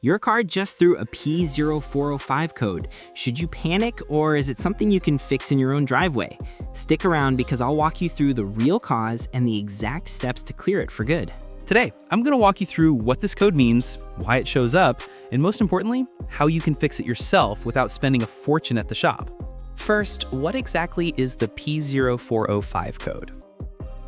Your car just threw a P0405 code. Should you panic, or is it something you can fix in your own driveway? Stick around because I'll walk you through the real cause and the exact steps to clear it for good. Today, I'm going to walk you through what this code means, why it shows up, and most importantly, how you can fix it yourself without spending a fortune at the shop. First, what exactly is the P0405 code?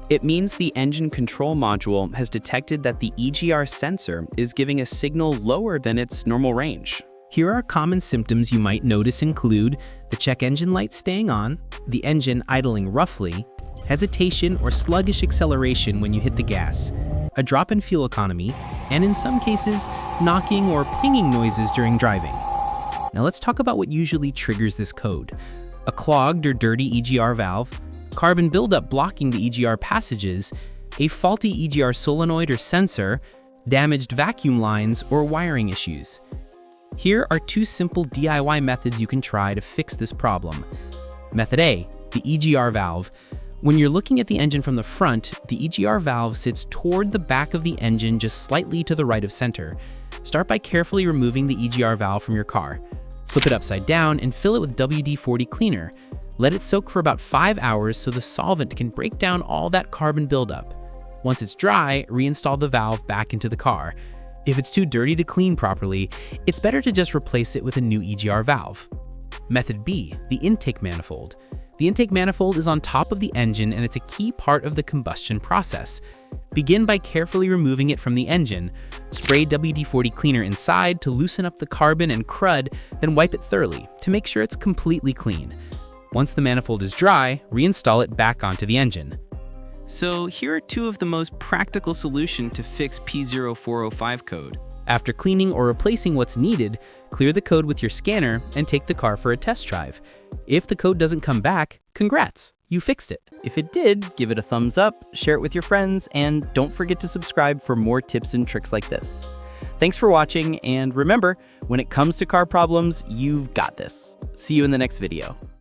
It means the engine control module has detected that the EGR sensor is giving a signal lower than its normal range. Here are common symptoms you might notice include the check engine light staying on, the engine idling roughly, hesitation or sluggish acceleration when you hit the gas, a drop in fuel economy, and in some cases, knocking or pinging noises during driving. Now let's talk about what usually triggers this code. A clogged or dirty EGR valve, carbon buildup blocking the EGR passages, a faulty EGR solenoid or sensor, damaged vacuum lines, or wiring issues. Here are two simple DIY methods you can try to fix this problem. Method A, the EGR valve. When you're looking at the engine from the front, the EGR valve sits toward the back of the engine just slightly to the right of center. Start by carefully removing the EGR valve from your car. Flip it upside down and fill it with WD-40 cleaner. Let it soak for about 5 hours so the solvent can break down all that carbon buildup. Once it's dry, reinstall the valve back into the car. If it's too dirty to clean properly, it's better to just replace it with a new EGR valve. Method B, the intake manifold. The intake manifold is on top of the engine and it's a key part of the combustion process. Begin by carefully removing it from the engine. Spray WD-40 cleaner inside to loosen up the carbon and crud, then wipe it thoroughly to make sure it's completely clean. Once the manifold is dry, reinstall it back onto the engine. So here are two of the most practical solutions to fix P0405 code. After cleaning or replacing what's needed, clear the code with your scanner and take the car for a test drive. If the code doesn't come back, congrats, you fixed it. If it did, give it a thumbs up, share it with your friends, and don't forget to subscribe for more tips and tricks like this. Thanks for watching, and remember, when it comes to car problems, you've got this. See you in the next video.